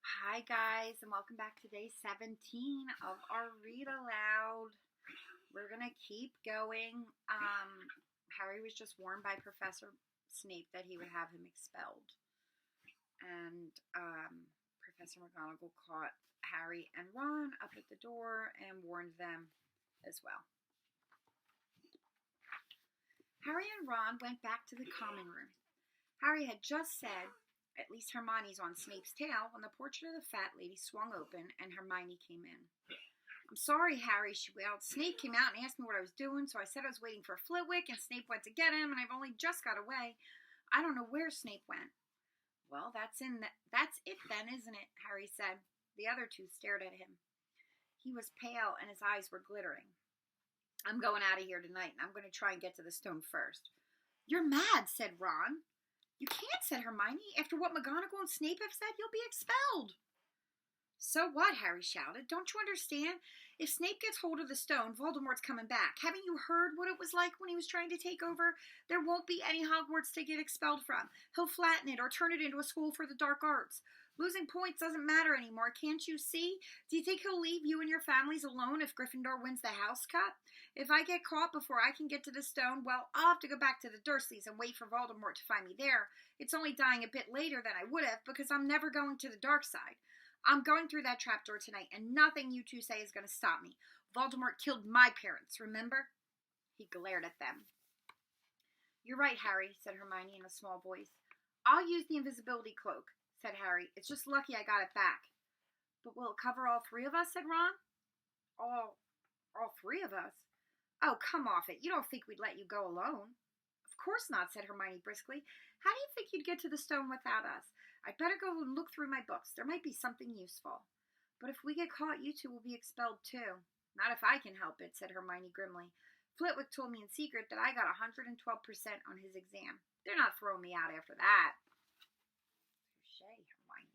Hi guys, and welcome back to day 17 of our Read Aloud. We're gonna keep going. Harry was just warned by Professor Snape that he would have him expelled. And Professor McGonagall caught Harry and Ron up at the door and warned them as well. Harry and Ron went back to the common room. Harry had just said, "At least Hermione's on Snape's tail," when the portrait of the fat lady swung open and Hermione came in. "I'm sorry, Harry," she wailed. "Snape came out and asked me what I was doing, so I said I was waiting for Flitwick, and Snape went to get him, and I've only just got away. I don't know where Snape went." "Well, that's it then, isn't it?" Harry said. The other two stared at him. He was pale and his eyes were glittering. "I'm going out of here tonight, and I'm going to try and get to the stone first." "You're mad," said Ron. "You can't," said Hermione. "After what McGonagall and Snape have said, you'll be expelled." "So what?" Harry shouted. "Don't you understand? If Snape gets hold of the stone, Voldemort's coming back. Haven't you heard what it was like when he was trying to take over? There won't be any Hogwarts to get expelled from. He'll flatten it or turn it into a school for the dark arts. Losing points doesn't matter anymore, can't you see? Do you think he'll leave you and your families alone if Gryffindor wins the House Cup? If I get caught before I can get to the stone, well, I'll have to go back to the Dursleys and wait for Voldemort to find me there. It's only dying a bit later than I would have, because I'm never going to the dark side. I'm going through that trapdoor tonight, and nothing you two say is going to stop me. Voldemort killed my parents, remember?" He glared at them. "You're right, Harry," said Hermione in a small voice. "I'll use the invisibility cloak," said Harry. "It's just lucky I got it back." "But will it cover all three of us?" said Ron. All three of us? "Oh, come off it. You don't think we'd let you go alone?" "Of course not," said Hermione briskly. "How do you think you'd get to the stone without us? I'd better go and look through my books. There might be something useful." "But if we get caught, you two will be expelled too." "Not if I can help it," said Hermione grimly. "Flitwick told me in secret that I got 112% on his exam. They're not throwing me out after that." Touché, Hermione.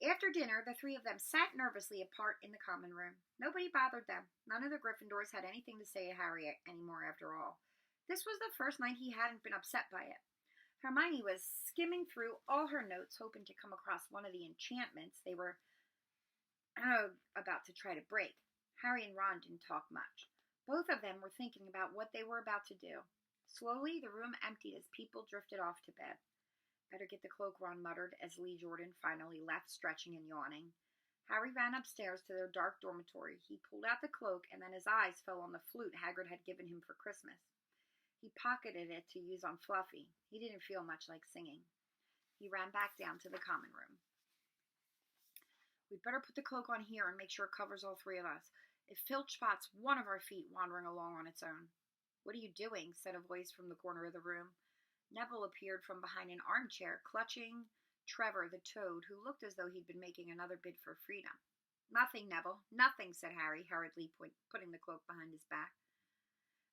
After dinner, the three of them sat nervously apart in the common room. Nobody bothered them. None of the Gryffindors had anything to say to Harry anymore after all. This was the first night he hadn't been upset by it. Hermione was skimming through all her notes, hoping to come across one of the enchantments they were about to try to break. Harry and Ron didn't talk much. Both of them were thinking about what they were about to do. Slowly, the room emptied as people drifted off to bed. "Better get the cloak," Ron muttered as Lee Jordan finally left, stretching and yawning. Harry ran upstairs to their dark dormitory. He pulled out the cloak, and then his eyes fell on the flute Hagrid had given him for Christmas. He pocketed it to use on Fluffy. He didn't feel much like singing. He ran back down to the common room. "We'd better put the cloak on here and make sure it covers all three of us. If Filch spots one of our feet wandering along on its own." "What are you doing?" said a voice from the corner of the room. Neville appeared from behind an armchair, clutching Trevor the Toad, who looked as though he'd been making another bid for freedom. "Nothing, Neville, nothing," said Harry, hurriedly putting the cloak behind his back.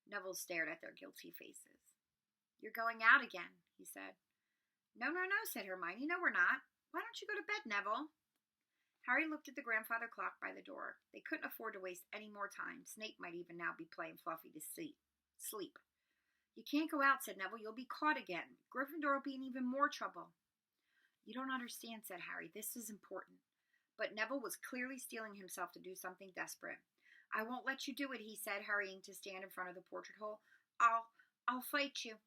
Neville stared at their guilty faces. "You're going out again," he said. No, said Hermione. "No, we're not. Why don't you go to bed, Neville?" Harry looked at the grandfather clock by the door. They couldn't afford to waste any more time. Snape might even now be playing Fluffy to sleep. "You can't go out," said Neville. "You'll be caught again. Gryffindor will be in even more trouble." "You don't understand," said Harry. "This is important." But Neville was clearly steeling himself to do something desperate. "I won't let you do it," he said, hurrying to stand in front of the portrait hole. I'll fight you."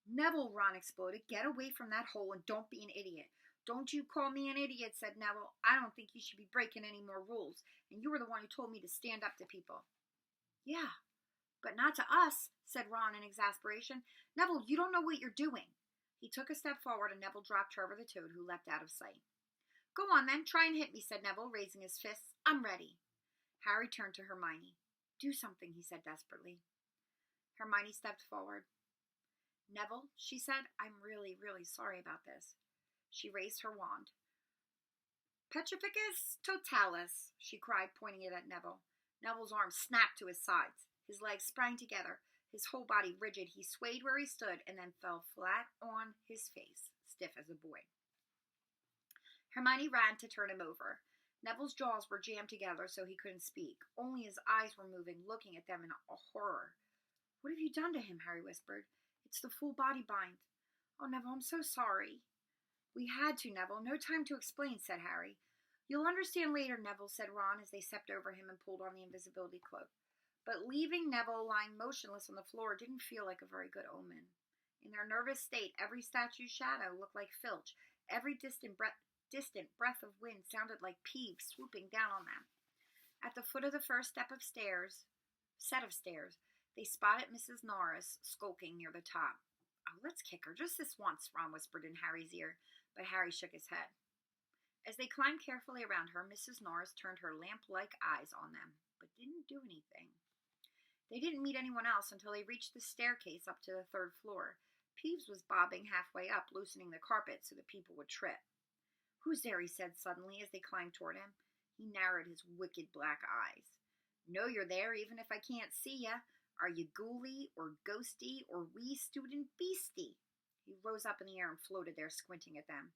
"Neville," Ron exploded, "get away from that hole and don't be an idiot." "Don't you call me an idiot," said Neville. "I don't think you should be breaking any more rules, and you were the one who told me to stand up to people." "Yeah, but not to us," said Ron in exasperation. "Neville, you don't know what you're doing." He took a step forward, and Neville dropped Trevor the Toad, who leapt out of sight. "Go on, then. Try and hit me," said Neville, raising his fists. "I'm ready." Harry turned to Hermione. "Do something," he said desperately. Hermione stepped forward. "Neville," she said, "I'm really, really sorry about this." She raised her wand. "Petrificus totalis," she cried, pointing it at Neville. Neville's arms snapped to his sides. His legs sprang together. His whole body rigid, he swayed where he stood and then fell flat on his face, stiff as a boy. Hermione ran to turn him over. Neville's jaws were jammed together so he couldn't speak. Only his eyes were moving, looking at them in horror. "What have you done to him?" Harry whispered. "It's the full body bind." "Oh, Neville, I'm so sorry." We had to, Neville. No time to explain, said Harry. You'll understand later, Neville, said Ron as they stepped over him and pulled on the invisibility cloak. But leaving Neville lying motionless on the floor didn't feel like a very good omen. In their nervous state, every statue's shadow looked like Filch. Every distant breath of wind sounded like Peeves swooping down on them. At the foot of the first set of stairs, they spotted Mrs. Norris skulking near the top. Oh, let's kick her just this once, Ron whispered in Harry's ear, but Harry shook his head. As they climbed carefully around her, Mrs. Norris turned her lamp-like eyes on them, but didn't do anything. They didn't meet anyone else until they reached the staircase up to the third floor. Peeves was bobbing halfway up, loosening the carpet so that people would trip. Who's there? He said suddenly as they climbed toward him. He narrowed his wicked black eyes. Know you're there even if I can't see ya. Are you ghouly or ghosty or wee student beastie? He rose up in the air and floated there, squinting at them.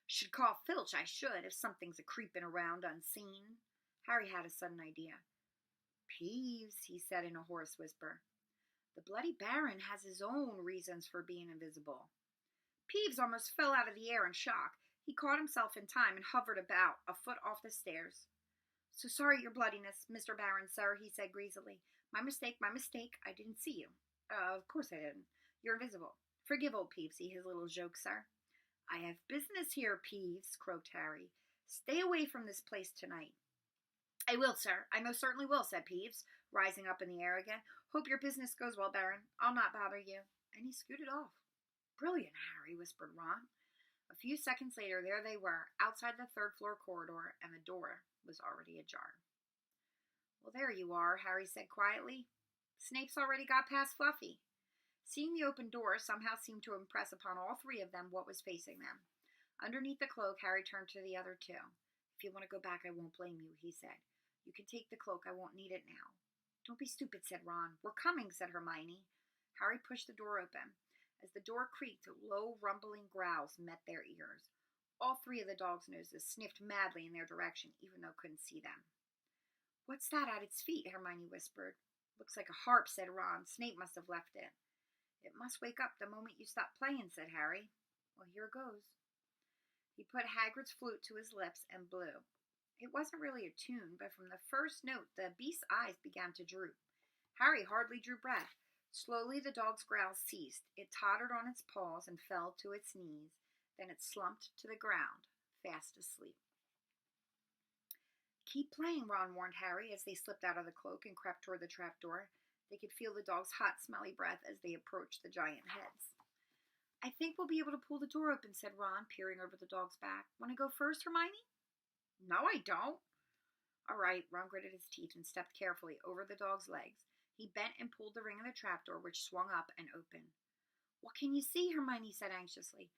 Should call Filch, I should, if something's a-creeping around unseen. Harry had a sudden idea. Peeves, he said in a hoarse whisper. The Bloody Baron has his own reasons for being invisible. Peeves almost fell out of the air in shock. He caught himself in time and hovered about, a foot off the stairs. So sorry, your bloodiness, Mr. Baron, sir, he said greasily. My mistake. I didn't see you. Of course I didn't. You're invisible. Forgive old Peevesy his little joke, sir. I have business here, Peeves, croaked Harry. Stay away from this place tonight. I will, sir. I most certainly will, said Peeves, rising up in the air again. Hope your business goes well, Baron. I'll not bother you. And he scooted off. Brilliant, Harry, whispered Ron. A few seconds later, there they were, outside the third-floor corridor, and the door was already ajar. Well, there you are, Harry said quietly. Snape's already got past Fluffy. Seeing the open door somehow seemed to impress upon all three of them what was facing them. Underneath the cloak, Harry turned to the other two. If you want to go back, I won't blame you, he said. You can take the cloak. I won't need it now. Don't be stupid, said Ron. We're coming, said Hermione. Harry pushed the door open. As the door creaked, low, rumbling growls met their ears. All three of the dogs' noses sniffed madly in their direction, even though couldn't see them. What's that at its feet? Hermione whispered. Looks like a harp, said Ron. Snape must have left it. It must wake up the moment you stop playing, said Harry. Well, here goes. He put Hagrid's flute to his lips and blew. It wasn't really a tune, but from the first note, the beast's eyes began to droop. Harry hardly drew breath. Slowly the dog's growls ceased. It tottered on its paws and fell to its knees. Then it slumped to the ground, fast asleep. Keep playing, Ron warned Harry as they slipped out of the cloak and crept toward the trapdoor. They could feel the dog's hot, smelly breath as they approached the giant heads. I think we'll be able to pull the door open, said Ron, peering over the dog's back. Want to go first, Hermione? No, I don't. All right, Ron gritted his teeth and stepped carefully over the dog's legs. He bent and pulled the ring of the trapdoor, which swung up and opened. What can you see? Hermione said anxiously.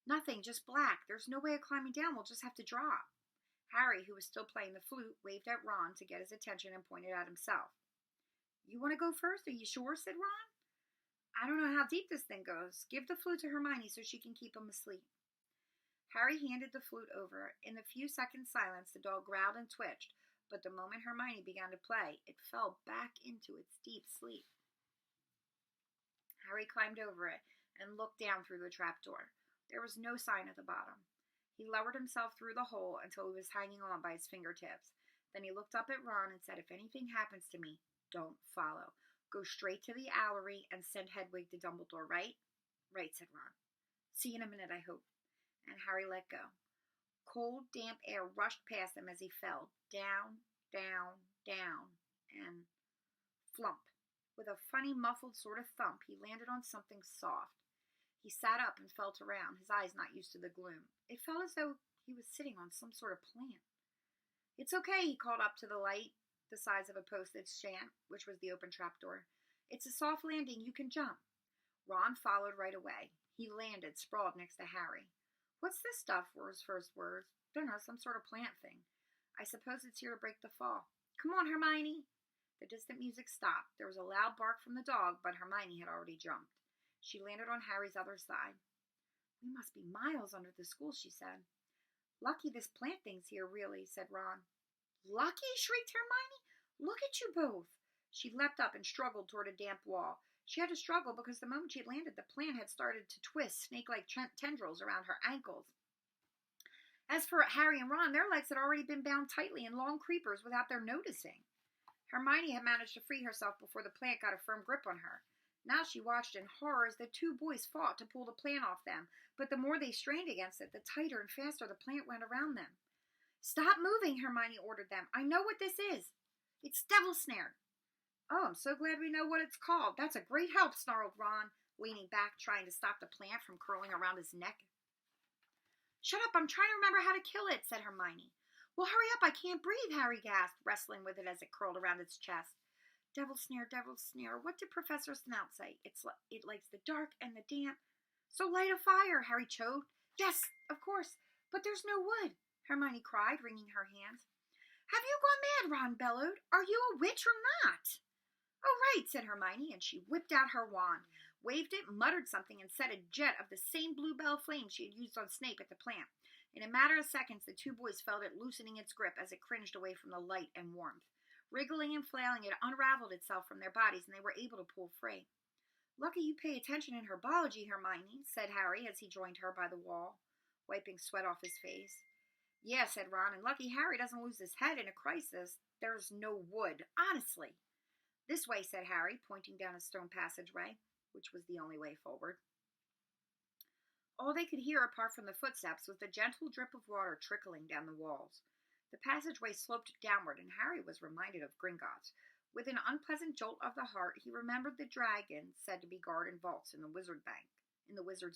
Nothing, just black. There's no way of climbing down. We'll just have to drop. Harry, who was still playing the flute, waved at Ron to get his attention and pointed at himself. You want to go first? Are you sure? Said Ron. I don't know how deep this thing goes. Give the flute to Hermione so she can keep him asleep. Harry handed the flute over. In the few seconds' silence, the dog growled and twitched, but the moment Hermione began to play, it fell back into its deep sleep. Harry climbed over it and looked down through the trapdoor. There was no sign at the bottom. He lowered himself through the hole until he was hanging on by his fingertips. Then he looked up at Ron and said, If anything happens to me, don't follow. Go straight to the Owlery and send Hedwig to Dumbledore, right? Right, said Ron. See you in a minute, I hope. And Harry let go. Cold, damp air rushed past him as he fell, down, down, down, and flump. With a funny, muffled sort of thump, he landed on something soft. He sat up and felt around, his eyes not used to the gloom. It felt as though he was sitting on some sort of plant. It's okay, he called up to the light, the size of a postage stamp, which was the open trapdoor. It's a soft landing, you can jump. Ron followed right away. He landed, sprawled next to Harry. What's this stuff? Were his first words. Dunno, some sort of plant thing. I suppose it's here to break the fall. Come on, Hermione. The distant music stopped. There was a loud bark from the dog, but Hermione had already jumped. She landed on Harry's other side. We must be miles under the school, she said. Lucky this plant thing's here, really, said Ron. Lucky? Shrieked Hermione. Look at you both. She leapt up and struggled toward a damp wall. She had to struggle because the moment she had landed, the plant had started to twist snake-like tendrils around her ankles. As for Harry and Ron, their legs had already been bound tightly in long creepers without their noticing. Hermione had managed to free herself before the plant got a firm grip on her. Now she watched in horror as the two boys fought to pull the plant off them, but the more they strained against it, the tighter and faster the plant went around them. "Stop moving," Hermione ordered them. "I know what this is. It's devil snare." "Oh, I'm so glad we know what it's called. That's a great help," snarled Ron, leaning back, trying to stop the plant from curling around his neck. "Shut up, I'm trying to remember how to kill it," said Hermione. "Well, hurry up, I can't breathe," Harry gasped, wrestling with it as it curled around its chest. Devil snare, what did Professor Snout say? It likes the dark and the damp. So light a fire," Harry choked. "Yes, of course, but there's no wood," Hermione cried, wringing her hands. "Have you gone mad?" Ron bellowed. "Are you a witch or not?" "Oh, right," said Hermione, and she whipped out her wand, waved it, muttered something, and set a jet of the same bluebell flame she had used on Snape at the plant. In a matter of seconds, the two boys felt it loosening its grip as it cringed away from the light and warmth. Wriggling and flailing, it unraveled itself from their bodies, and they were able to pull free. "Lucky you pay attention in herbology, Hermione," said Harry as he joined her by the wall, wiping sweat off his face. "Yeah," said Ron, "and lucky Harry doesn't lose his head in a crisis. There's no wood, honestly." "This way," said Harry, pointing down a stone passageway, which was the only way forward. All they could hear, apart from the footsteps, was the gentle drip of water trickling down the walls. The passageway sloped downward, and Harry was reminded of Gringotts. With an unpleasant jolt of the heart, he remembered the dragon said to be guarded in vaults in the Wizard's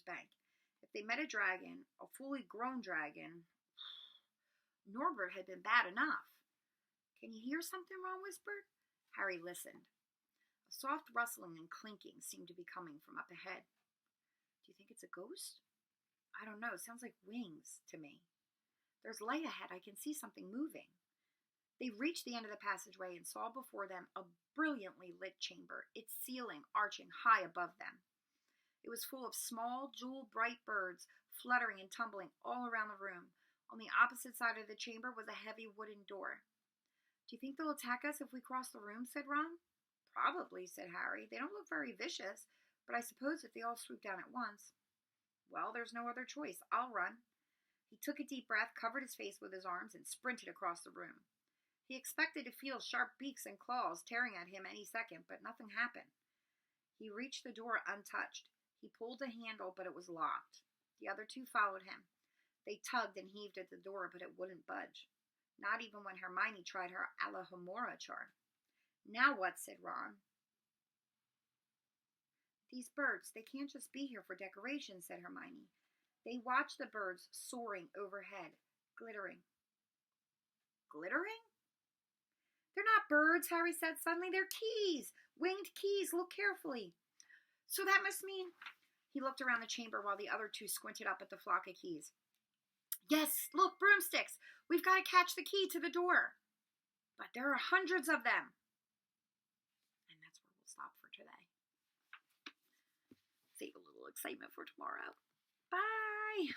Bank. If they met a dragon, a fully grown dragon, Norbert had been bad enough. "Can you hear something?" Ron whispered. Harry listened. A soft rustling and clinking seemed to be coming from up ahead. "Do you think it's a ghost?" "I don't know. It sounds like wings to me." "There's light ahead. I can see something moving." They reached the end of the passageway and saw before them a brilliantly lit chamber, its ceiling arching high above them. It was full of small, jewel-bright birds, fluttering and tumbling all around the room. On the opposite side of the chamber was a heavy wooden door. "Do you think they'll attack us if we cross the room?" said Ron. "Probably," said Harry. "They don't look very vicious, but I suppose if they all swoop down at once." "Well, there's no other choice. I'll run." He took a deep breath, covered his face with his arms, and sprinted across the room. He expected to feel sharp beaks and claws tearing at him any second, but nothing happened. He reached the door untouched. He pulled the handle, but it was locked. The other two followed him. They tugged and heaved at the door, but it wouldn't budge. Not even when Hermione tried her Alohomora charm. "Now what?" said Ron. "These birds, they can't just be here for decoration," said Hermione. They watched the birds soaring overhead, glittering. "Glittering?" "They're not birds," Harry said suddenly. "They're keys. Winged keys. Look carefully." "So that must mean—" He looked around the chamber while the other two squinted up at the flock of keys. "Yes, look, broomsticks. We've got to catch the key to the door." "But there are hundreds of them." And that's where we'll stop for today. Save a little excitement for tomorrow. Bye.